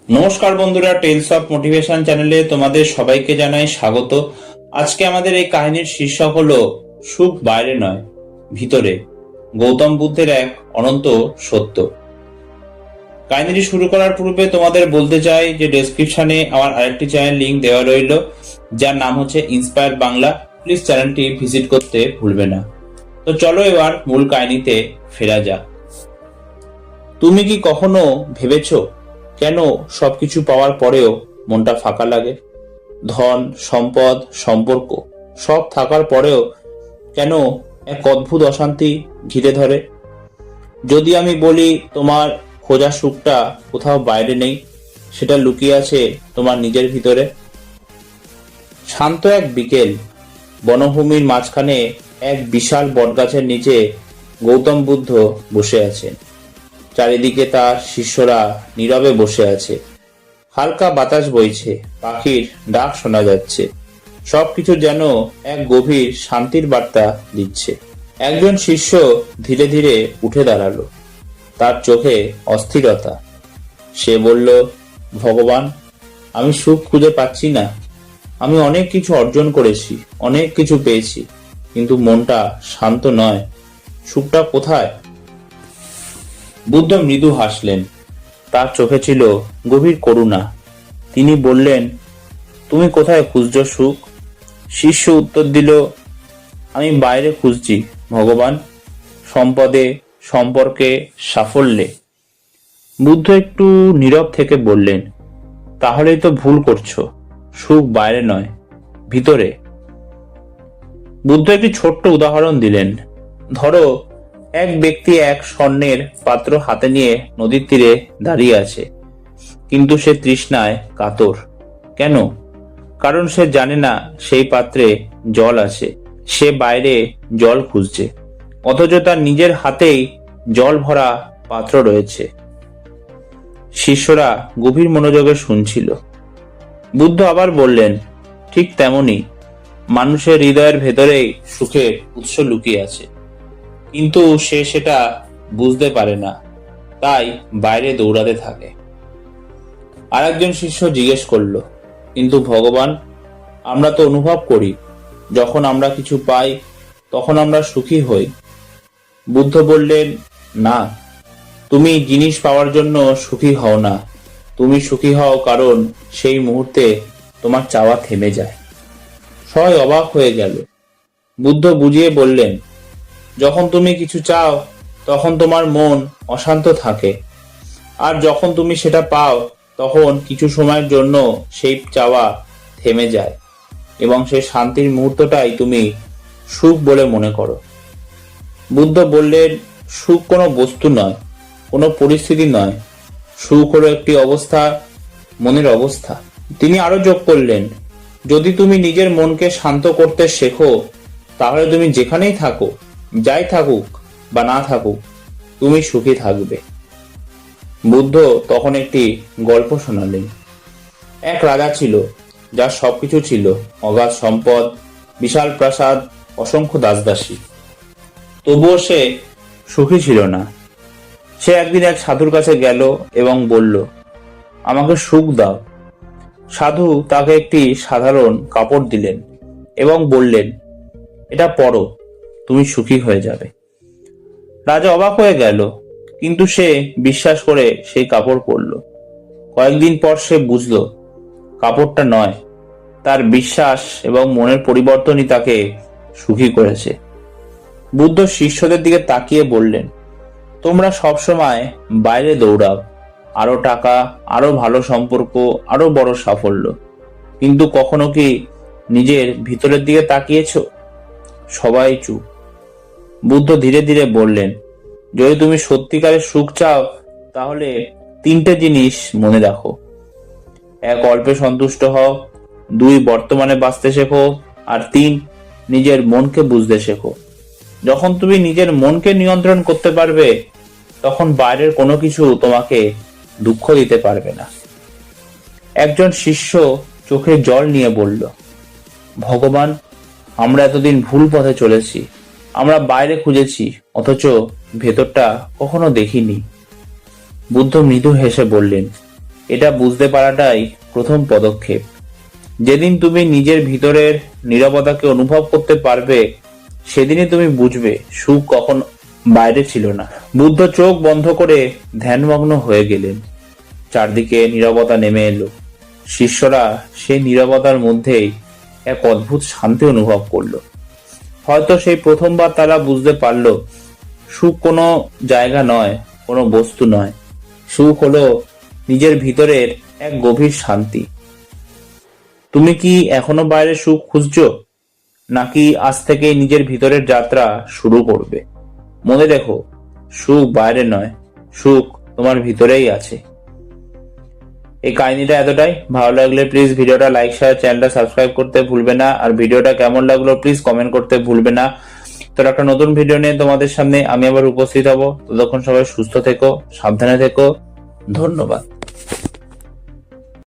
নমস্কার বন্ধুরা, tales of motivation চ্যানেলে তোমাদের সবাইকে জানাই স্বাগত। আজকে আমাদের এই কাহিনীর শীর্ষক হলো সুখ বাইরে নয়, ভিতরে। গৌতম বুদ্ধের এক অনন্ত সত্য। কাহিনীটি শুরু করার পূর্বে তোমাদের বলতে চাই যে ডেসক্রিপশনে আমার আরেকটি চ্যানেল লিংক দেওয়া রইল, যার নাম হচ্ছে ইন্সপায়ার বাংলা। প্লিজ চ্যানেলটি ভিজিট করতে ভুলবে না। তো চলো এবার মূল কাহিনীতে ফেরা যাক। তুমি কি কখনো ভেবেছো কেন সবকিছু পাওয়ার পরেও মনটা ফাঁকা লাগে? ধন, সম্পদ, সম্পর্ক সব থাকার পরেও কেন এক অদ্ভুত অশান্তি ঘিরে ধরে? যদি আমি বলি তোমার খোঁজা সুখটা কোথাও বাইরে নেই, সেটা লুকিয়ে আছে তোমার নিজের ভিতরে। শান্ত এক বিকেল, বনভূমির মাঝখানে এক বিশাল বটগাছের নিচে গৌতম বুদ্ধ বসে আছেন। চারিদিকে তার শিষ্যরা নীরবে বসে আছে। হালকা বাতাস বইছে, পাখির ডাক শোনা যাচ্ছে। সবকিছু যেন এক গভীর শান্তির বার্তা দিচ্ছে। একজন শিষ্য ধীরে ধীরে উঠে দাঁড়ালো, তার চোখে অস্থিরতা। সে বলল, ভগবান, আমি সুখ খুঁজে পাচ্ছি না। আমি অনেক কিছু অর্জন করেছি, অনেক কিছু পেয়েছি, কিন্তু মনটা শান্ত নয়। সুখটা কোথায়? বুদ্ধ মৃদু হাসলেন, তার চোখে ছিল গভীর করুণা। তিনি বললেন, তুমি কোথায় খুঁজছ সুখ? শিষ্য উত্তর দিল, আমি বাইরে খুঁজছি ভগবান, সম্পদে, সম্পর্কে, সাফল্যে। বুদ্ধ একটু নীরব থেকে বললেন, তাহলেই তো ভুল করছো। সুখ বাইরে নয়, ভিতরে। বুদ্ধ একটি ছোট্ট উদাহরণ দিলেন। ধরো, এক ব্যক্তি এক স্বর্ণের পাত্র হাতে নিয়ে নদীর তীরে দাঁড়িয়ে আছে, কিন্তু সে তৃষ্ণায় কাতর। কেন? কারণ সে জানে না সেই পাত্রে জল আছে। সে বাইরে জল খুঁজছে, অথচ তার নিজের হাতেই জল ভরা পাত্র রয়েছে। শিষ্যরা গভীর মনোযোগে শুনছিল। বুদ্ধ আবার বললেন, ঠিক তেমনি মানুষের হৃদয়ের ভেতরেই সুখের উৎস লুকিয়ে আছে, কিন্তু সে সেটা বুঝতে পারে না, তাই বাইরে দৌড়াতে থাকে। আর একজন শিষ্য জিজ্ঞেস করলো, কিন্তু ভগবান, আমরা তো অনুভব করি, যখন আমরা কিছু পাই তখন আমরা সুখী হই। বুদ্ধ বললেন, না, তুমি জিনিস পাওয়ার জন্য সুখী হও না। তুমি সুখী হও কারণ সেই মুহূর্তে তোমার চাওয়া থেমে যায়। সবাই অবাক হয়ে গেল। বুদ্ধ বুঝিয়ে বললেন, যখন তুমি কিছু চাও তখন তোমার মন অশান্ত থাকে, আর যখন তুমি সেটা পাও তখন কিছু সময়ের জন্য সেই চাওয়া থেমে যায়, এবং সেই শান্তির মুহূর্তটাই তুমি সুখ বলে মনে করো। বুদ্ধ বললেন, সুখ কোনো বস্তু নয়, কোনো পরিস্থিতি নয়। সুখ হলো একটি অবস্থা, মনের অবস্থা। তিনি আরো যোগ করলেন, যদি তুমি নিজের মনকে শান্ত করতে শেখো, তাহলে তুমি যেখানেই থাকো, যাই থাকুক বা না থাকুক, তুমি সুখী থাকবে। বুদ্ধ তখন একটি গল্প শোনালেন। এক রাজা ছিল, যার সবকিছু ছিল, অগাধ সম্পদ, বিশাল প্রাসাদ, অসংখ্য দাসদাসী। তবুও সে সুখী ছিল না। সে একদিন এক সাধুর কাছে গেল এবং বলল, আমাকে সুখ দাও। সাধু তাকে একটি সাধারণ কাপড় দিলেন এবং বললেন, এটা পরো, তুমি সুখী হয়ে যাবে। রাজা অবাক হয়ে গেল, কিন্তু সে বিশ্বাস করে সেই কাপড় পরল। কয়েকদিন পর সে বুঝল, কাপড়টা নয়, তার বিশ্বাস এবং মনের পরিবর্তনই তাকে সুখী করেছে। বুদ্ধ শিষ্যদের দিকে তাকিয়ে বললেন, তোমরা সবসময় বাইরে দৌড়াও, আরো টাকা, আরো ভালো সম্পর্ক, আরো বড় সাফল্য, কিন্তু কখনো কি নিজের ভিতরের দিকে তাকিয়েছো? সবাই চুপ। বুদ্ধ ধীরে ধীরে বললেন, যদি তুমি সত্যিকারের সুখ চাও, তাহলে তিনটে জিনিস মনে রাখো। এক, অল্পে সন্তুষ্ট হও। দুই, বর্তমানে বাঁচতে শেখো। আর তিন, নিজের মনকে বুঝতে শেখো। যখন তুমি নিজের মনকে নিয়ন্ত্রণ করতে পারবে, তখন বাইরের কোনো কিছু তোমাকে দুঃখ দিতে পারবে না। একজন শিষ্য চোখে জল নিয়ে বলল, ভগবান, আমরা এতদিন ভুল পথে চলেছি। আমরা বাইরে খুঁজেছি, অথচ ভেতরটা কখনো দেখিনি। বুদ্ধ মৃদু হেসে বললেন, এটা বুঝতে পারাটাই প্রথম পদক্ষেপ। যেদিন তুমি নিজের ভিতরের নীরবতাকে অনুভব করতে পারবে, সেদিনই তুমি বুঝবে সুখ কখন বাইরে ছিল না। বুদ্ধ চোখ বন্ধ করে ধ্যানমগ্ন হয়ে গেলেন। চারদিকে নীরবতা নেমে এলো। শিষ্যরা সেই নীরবতার মধ্যেই এক অদ্ভুত শান্তি অনুভব করলো। হয়তো সেই প্রথমবার তারা বুঝতে পারল, সুখ কোনো জায়গা নয়, কোনো বস্তু নয়। সুখ হলো নিজের ভিতরের এক গভীর শান্তি। তুমি কি এখনো বাইরে সুখ খুঁজছো, নাকি আজ থেকেই নিজের ভিতরের যাত্রা শুরু করবে? মনে রেখো, সুখ বাইরে নয়, সুখ তোমার ভিতরেই আছে। এই কাহিনীটা এতটাই। ভালো লাগলে প্লিজ ভিডিওটা লাইক, শেয়ার, চ্যানেলটা সাবস্ক্রাইব করতে ভুলবে না। আর ভিডিওটা কেমন লাগলো প্লিজ কমেন্ট করতে ভুলবে না। তো একটা নতুন ভিডিও নিয়ে তোমাদের সামনে আমি আবার উপস্থিত হব। ততক্ষণ সবাই সুস্থ থেকো, সাবধানে থেকো। ধন্যবাদ।